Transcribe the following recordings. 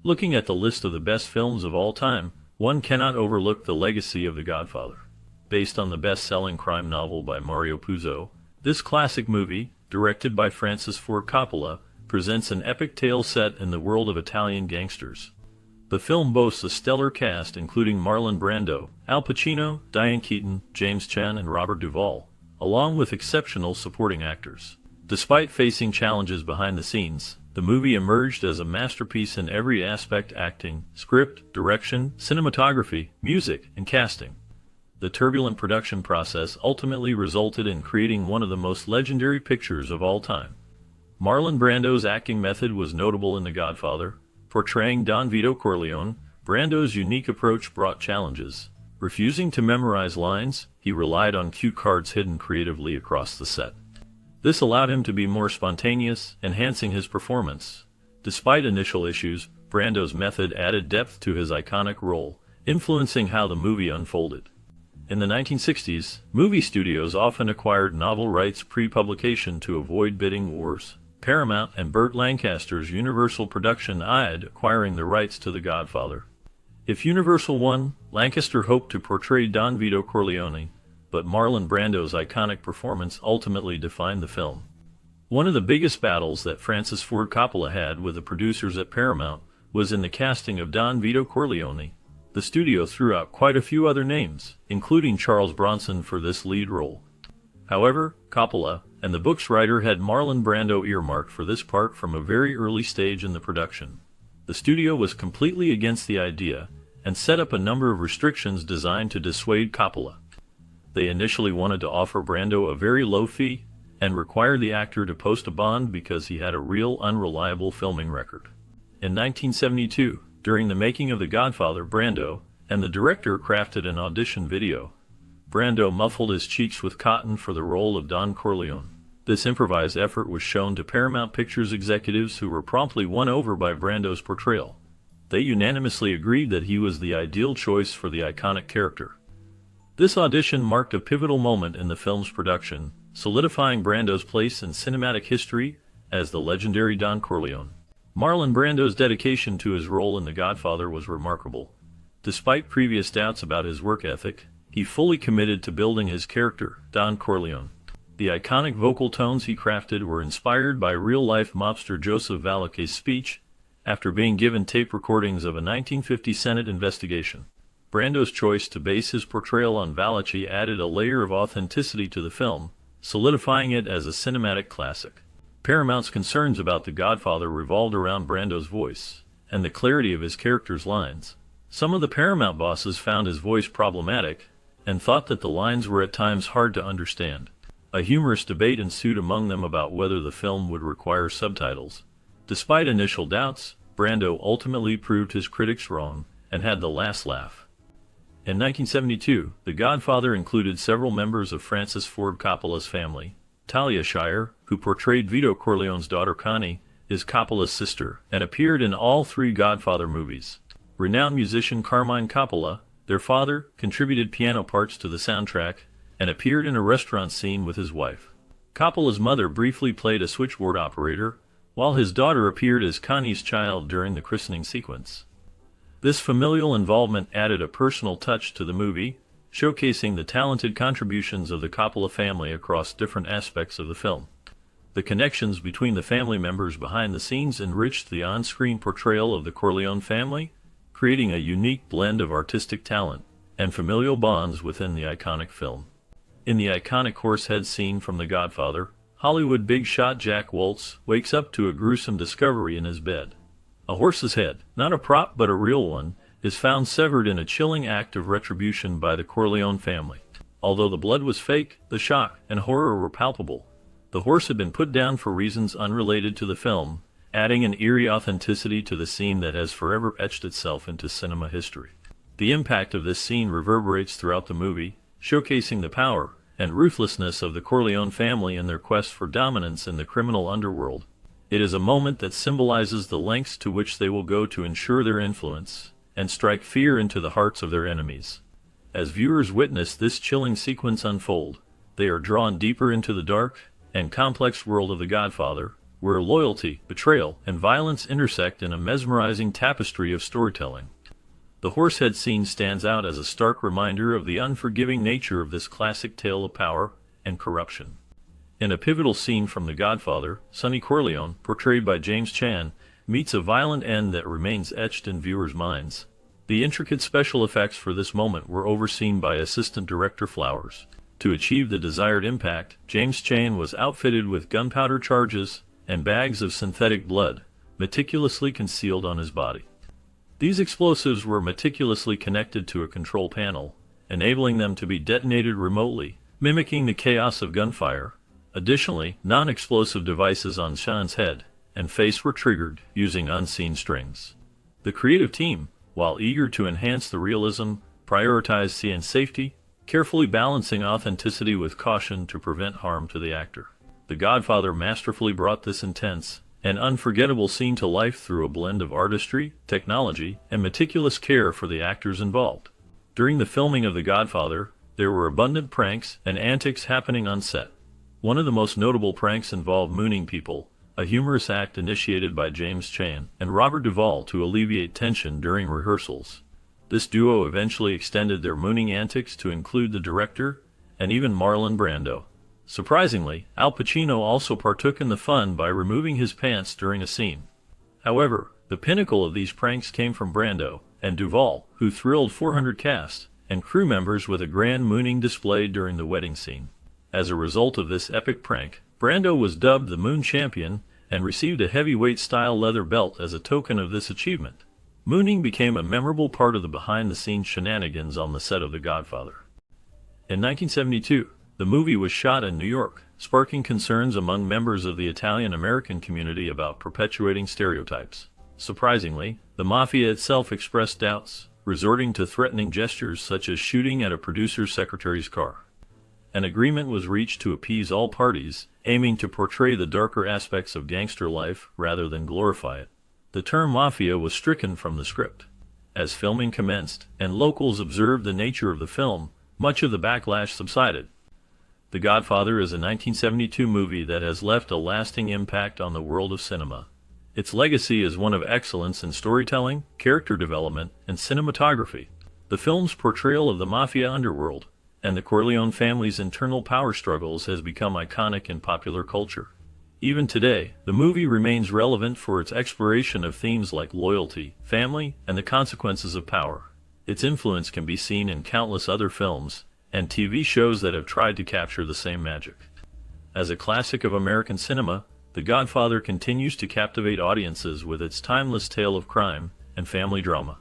Looking at the list of the best films of all time, one cannot overlook The Legacy of the Godfather. Based on the best-selling crime novel by Mario Puzo, this classic movie, directed by Francis Ford Coppola, presents an epic tale set in the world of Italian gangsters. The film boasts a stellar cast including Marlon Brando, Al Pacino, Diane Keaton, James Caan, and Robert Duvall, along with exceptional supporting actors. Despite facing challenges behind the scenes, the movie emerged as a masterpiece in every aspect: acting, script, direction, cinematography, music, and casting. The turbulent production process ultimately resulted in creating one of the most legendary pictures of all time. Marlon Brando's acting method was notable in The Godfather. Portraying Don Vito Corleone, Brando's unique approach brought challenges. Refusing to memorize lines, he relied on cue cards hidden creatively across the set. This allowed him to be more spontaneous, enhancing his performance. Despite initial issues, Brando's method added depth to his iconic role, influencing how the movie unfolded. In the 1960s, movie studios often acquired novel rights pre-publication to avoid bidding wars. Paramount and Burt Lancaster's Universal production eyed acquiring the rights to The Godfather. If Universal won, Lancaster hoped to portray Don Vito Corleone, but Marlon Brando's iconic performance ultimately defined the film. One of the biggest battles that Francis Ford Coppola had with the producers at Paramount was in the casting of Don Vito Corleone. The studio threw out quite a few other names, including Charles Bronson for this lead role. However, Coppola and the book's writer had Marlon Brando earmarked for this part from a very early stage in the production. The studio was completely against the idea and set up a number of restrictions designed to dissuade Coppola. They initially wanted to offer Brando a very low fee and require the actor to post a bond because he had a real unreliable filming record. In 1972, during the making of The Godfather, Brando and the director crafted an audition video. Brando muffled his cheeks with cotton for the role of Don Corleone. This improvised effort was shown to Paramount Pictures executives who were promptly won over by Brando's portrayal. They unanimously agreed that he was the ideal choice for the iconic character. This audition marked a pivotal moment in the film's production, solidifying Brando's place in cinematic history as the legendary Don Corleone. Marlon Brando's dedication to his role in The Godfather was remarkable. Despite previous doubts about his work ethic, he fully committed to building his character, Don Corleone. The iconic vocal tones he crafted were inspired by real-life mobster Joseph Valaque's speech after being given tape recordings of a 1950 Senate investigation. Brando's choice to base his portrayal on Valaque added a layer of authenticity to the film, solidifying it as a cinematic classic. Paramount's concerns about The Godfather revolved around Brando's voice and the clarity of his character's lines. Some of the Paramount bosses found his voice problematic and thought that the lines were at times hard to understand. A humorous debate ensued among them about whether the film would require subtitles. Despite initial doubts, Brando ultimately proved his critics wrong and had the last laugh. In 1972, The Godfather included several members of Francis Ford Coppola's family. Talia Shire, who portrayed Vito Corleone's daughter Connie, is Coppola's sister and appeared in all three Godfather movies. Renowned musician Carmine Coppola, their father, contributed piano parts to the soundtrack and appeared in a restaurant scene with his wife. Coppola's mother briefly played a switchboard operator, while his daughter appeared as Connie's child during the christening sequence. This familial involvement added a personal touch to the movie, showcasing the talented contributions of the Coppola family across different aspects of the film. The connections between the family members behind the scenes enriched the on-screen portrayal of the Corleone family, creating a unique blend of artistic talent and familial bonds within the iconic film. In the iconic horsehead scene from The Godfather, Hollywood big shot Jack Woltz wakes up to a gruesome discovery in his bed. A horse's head, not a prop but a real one, is found severed in a chilling act of retribution by the Corleone family. Although the blood was fake, the shock and horror were palpable. The horse had been put down for reasons unrelated to the film, adding an eerie authenticity to the scene that has forever etched itself into cinema history. The impact of this scene reverberates throughout the movie, showcasing the power and ruthlessness of the Corleone family in their quest for dominance in the criminal underworld. It is a moment that symbolizes the lengths to which they will go to ensure their influence and strike fear into the hearts of their enemies. As viewers witness this chilling sequence unfold, they are drawn deeper into the dark and complex world of The Godfather, where loyalty, betrayal, and violence intersect in a mesmerizing tapestry of storytelling. The horsehead scene stands out as a stark reminder of the unforgiving nature of this classic tale of power and corruption. In a pivotal scene from The Godfather, Sonny Corleone, portrayed by James Caan, meets a violent end that remains etched in viewers' minds. The intricate special effects for this moment were overseen by assistant director Flowers. To achieve the desired impact, James Caan was outfitted with gunpowder charges and bags of synthetic blood, meticulously concealed on his body. These explosives were meticulously connected to a control panel, enabling them to be detonated remotely, mimicking the chaos of gunfire. Additionally, non-explosive devices on Caan's head and face were triggered using unseen strings. The creative team, while eager to enhance the realism, prioritized scene safety, carefully balancing authenticity with caution to prevent harm to the actor. The Godfather masterfully brought this intense and unforgettable scene to life through a blend of artistry, technology, and meticulous care for the actors involved. During the filming of The Godfather, there were abundant pranks and antics happening on set. One of the most notable pranks involved mooning people, a humorous act initiated by James Caan and Robert Duvall to alleviate tension during rehearsals. This duo eventually extended their mooning antics to include the director and even Marlon Brando. Surprisingly, Al Pacino also partook in the fun by removing his pants during a scene. However, the pinnacle of these pranks came from Brando and Duvall, who thrilled 400 cast and crew members with a grand mooning display during the wedding scene. As a result of this epic prank, Brando was dubbed the Moon Champion and received a heavyweight-style leather belt as a token of this achievement. Mooning became a memorable part of the behind-the-scenes shenanigans on the set of The Godfather. In 1972, the movie was shot in New York, sparking concerns among members of the Italian-American community about perpetuating stereotypes. Surprisingly, the Mafia itself expressed doubts, resorting to threatening gestures such as shooting at a producer's secretary's car. An agreement was reached to appease all parties, aiming to portray the darker aspects of gangster life rather than glorify it. The term mafia was stricken from the script. As filming commenced, and locals observed the nature of the film, much of the backlash subsided. The Godfather is a 1972 movie that has left a lasting impact on the world of cinema. Its legacy is one of excellence in storytelling, character development, and cinematography. The film's portrayal of the mafia underworld and the Corleone family's internal power struggles has become iconic in popular culture. Even today, the movie remains relevant for its exploration of themes like loyalty, family, and the consequences of power. Its influence can be seen in countless other films and TV shows that have tried to capture the same magic. As a classic of American cinema, The Godfather continues to captivate audiences with its timeless tale of crime and family drama.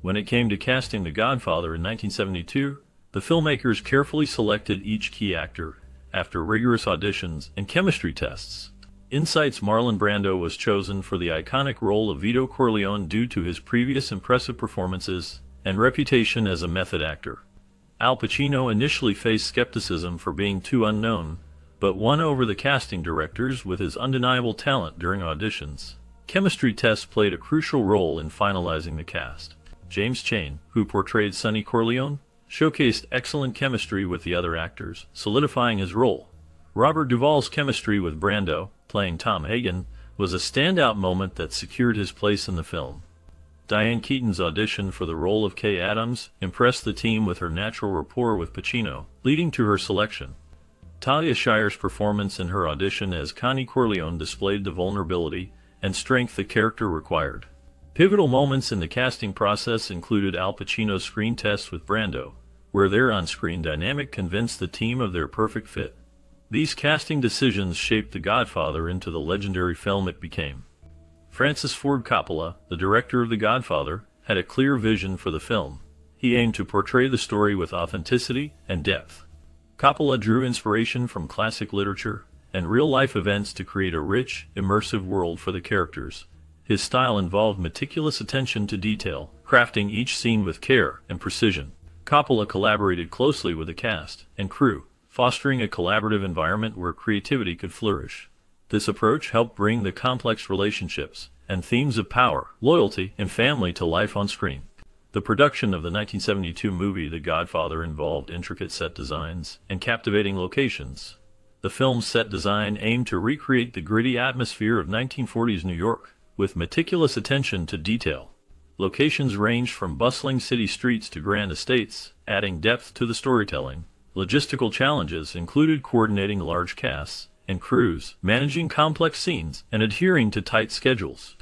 When it came to casting The Godfather in 1972, the filmmakers carefully selected each key actor after rigorous auditions and chemistry tests. Insight's Marlon Brando was chosen for the iconic role of Vito Corleone due to his previous impressive performances and reputation as a method actor. Al Pacino initially faced skepticism for being too unknown, but won over the casting directors with his undeniable talent during auditions. Chemistry tests played a crucial role in finalizing the cast. James Caan, who portrayed Sonny Corleone, showcased excellent chemistry with the other actors, solidifying his role. Robert Duvall's chemistry with Brando, playing Tom Hagen, was a standout moment that secured his place in the film. Diane Keaton's audition for the role of Kay Adams impressed the team with her natural rapport with Pacino, leading to her selection. Talia Shire's performance in her audition as Connie Corleone displayed the vulnerability and strength the character required. Pivotal moments in the casting process included Al Pacino's screen test with Brando, where their on-screen dynamic convinced the team of their perfect fit. These casting decisions shaped The Godfather into the legendary film it became. Francis Ford Coppola, the director of The Godfather, had a clear vision for the film. He aimed to portray the story with authenticity and depth. Coppola drew inspiration from classic literature and real-life events to create a rich, immersive world for the characters. His style involved meticulous attention to detail, crafting each scene with care and precision. Coppola collaborated closely with the cast and crew, fostering a collaborative environment where creativity could flourish. This approach helped bring the complex relationships and themes of power, loyalty, and family to life on screen. The production of the 1972 movie The Godfather involved intricate set designs and captivating locations. The film's set design aimed to recreate the gritty atmosphere of 1940s New York, with meticulous attention to detail. Locations ranged from bustling city streets to grand estates, adding depth to the storytelling. Logistical challenges included coordinating large casts and crews, managing complex scenes, and adhering to tight schedules.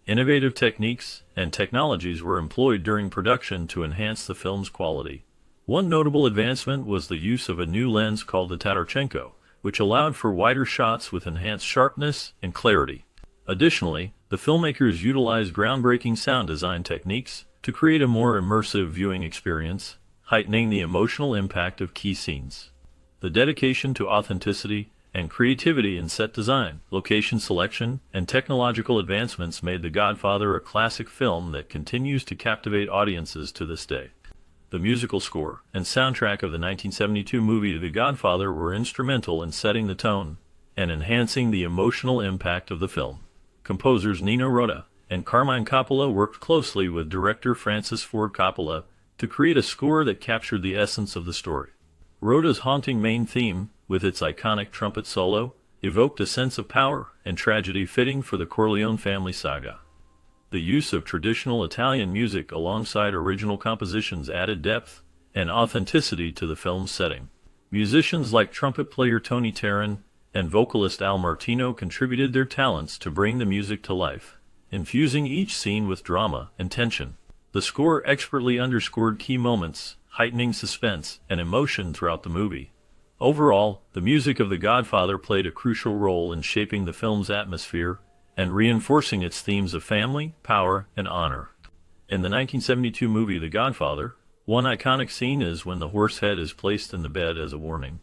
Innovative techniques and technologies were employed during production to enhance the film's quality. One notable advancement was the use of a new lens called the Tatarchenko, which allowed for wider shots with enhanced sharpness and clarity. Additionally, the filmmakers utilized groundbreaking sound design techniques to create a more immersive viewing experience, heightening the emotional impact of key scenes. The dedication to authenticity and creativity in set design, location selection, and technological advancements made The Godfather a classic film that continues to captivate audiences to this day. The musical score and soundtrack of the 1972 movie The Godfather were instrumental in setting the tone and enhancing the emotional impact of the film. Composers Nino Rota and Carmine Coppola worked closely with director Francis Ford Coppola to create a score that captured the essence of the story. Rota's haunting main theme, with its iconic trumpet solo, evoked a sense of power and tragedy fitting for the Corleone family saga. The use of traditional Italian music alongside original compositions added depth and authenticity to the film's setting. Musicians like trumpet player Tony Terran and vocalist Al Martino contributed their talents to bring the music to life, infusing each scene with drama and tension. The score expertly underscored key moments, heightening suspense and emotion throughout the movie. Overall, the music of The Godfather played a crucial role in shaping the film's atmosphere and reinforcing its themes of family, power, and honor. In the 1972 movie The Godfather, one iconic scene is when the horse head is placed in the bed as a warning.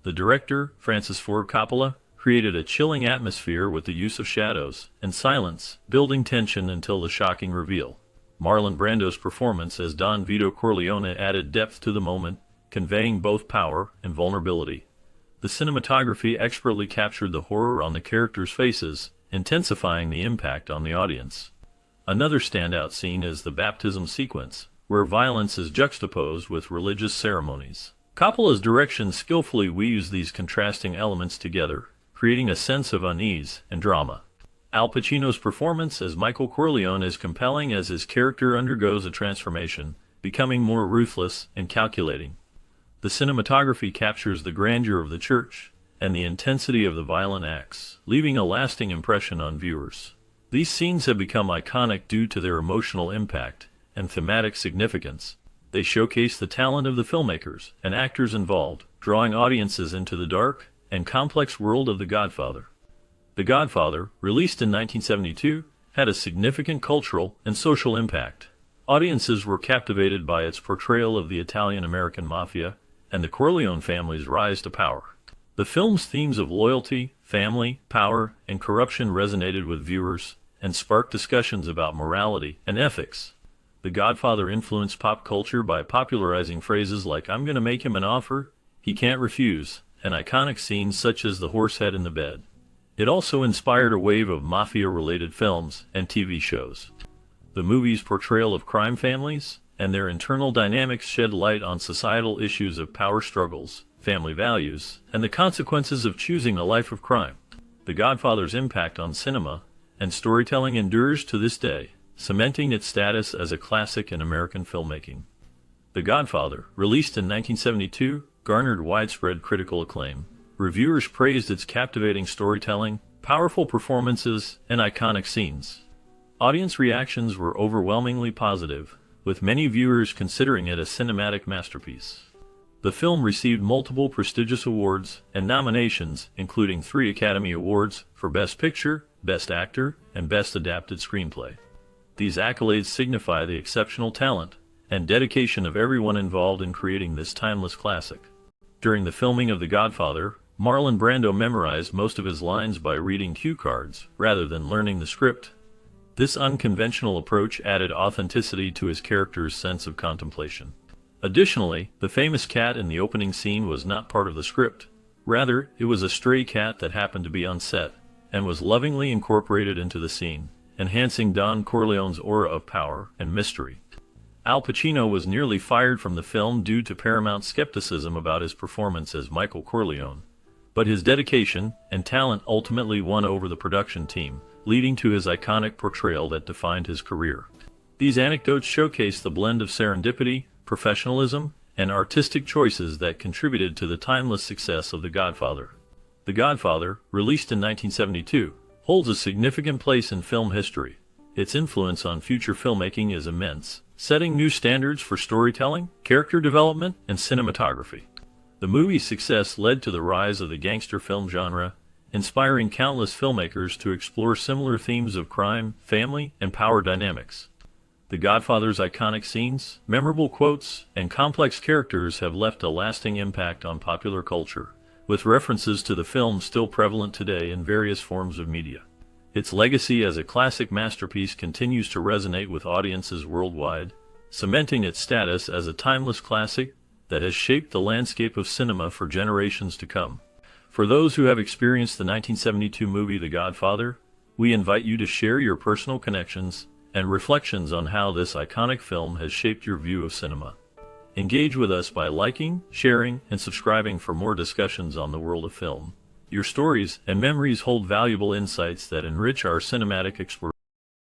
The director, Francis Ford Coppola, created a chilling atmosphere with the use of shadows and silence, building tension until the shocking reveal. Marlon Brando's performance as Don Vito Corleone added depth to the moment, conveying both power and vulnerability. The cinematography expertly captured the horror on the characters' faces, intensifying the impact on the audience. Another standout scene is the baptism sequence, where violence is juxtaposed with religious ceremonies. Coppola's direction skillfully weaves these contrasting elements together, creating a sense of unease and drama. Al Pacino's performance as Michael Corleone is compelling as his character undergoes a transformation, becoming more ruthless and calculating. The cinematography captures the grandeur of the church and the intensity of the violent acts, leaving a lasting impression on viewers. These scenes have become iconic due to their emotional impact and thematic significance. They showcase the talent of the filmmakers and actors involved, drawing audiences into the dark and complex world of The Godfather. The Godfather, released in 1972, had a significant cultural and social impact. Audiences were captivated by its portrayal of the Italian-American mafia and the Corleone family's rise to power. The film's themes of loyalty, family, power, and corruption resonated with viewers and sparked discussions about morality and ethics. The Godfather influenced pop culture by popularizing phrases like "I'm gonna make him an offer he can't refuse," and iconic scenes such as the horse head in the bed. It also inspired a wave of mafia-related films and TV shows. The movie's portrayal of crime families and their internal dynamics shed light on societal issues of power struggles, family values, and the consequences of choosing a life of crime. The Godfather's impact on cinema and storytelling endures to this day, cementing its status as a classic in American filmmaking. The Godfather, released in 1972, garnered widespread critical acclaim. Reviewers praised its captivating storytelling, powerful performances, and iconic scenes. Audience reactions were overwhelmingly positive, with many viewers considering it a cinematic masterpiece. The film received multiple prestigious awards and nominations, including 3 Academy Awards for Best Picture, Best Actor, and Best Adapted Screenplay. These accolades signify the exceptional talent and dedication of everyone involved in creating this timeless classic. During the filming of The Godfather, Marlon Brando memorized most of his lines by reading cue cards rather than learning the script. This unconventional approach added authenticity to his character's sense of contemplation. Additionally, the famous cat in the opening scene was not part of the script. Rather, it was a stray cat that happened to be on set and was lovingly incorporated into the scene, enhancing Don Corleone's aura of power and mystery. Al Pacino was nearly fired from the film due to Paramount's skepticism about his performance as Michael Corleone. But his dedication and talent ultimately won over the production team, leading to his iconic portrayal that defined his career. These anecdotes showcase the blend of serendipity, professionalism, and artistic choices that contributed to the timeless success of The Godfather. The Godfather, released in 1972, holds a significant place in film history. Its influence on future filmmaking is immense, setting new standards for storytelling, character development, and cinematography. The movie's success led to the rise of the gangster film genre, inspiring countless filmmakers to explore similar themes of crime, family, and power dynamics. The Godfather's iconic scenes, memorable quotes, and complex characters have left a lasting impact on popular culture, with references to the film still prevalent today in various forms of media. Its legacy as a classic masterpiece continues to resonate with audiences worldwide, cementing its status as a timeless classic that has shaped the landscape of cinema for generations to come. For those who have experienced the 1972 movie The Godfather, we invite you to share your personal connections and reflections on how this iconic film has shaped your view of cinema. Engage with us by liking, sharing, and subscribing for more discussions on the world of film. Your stories and memories hold valuable insights that enrich our cinematic exploration.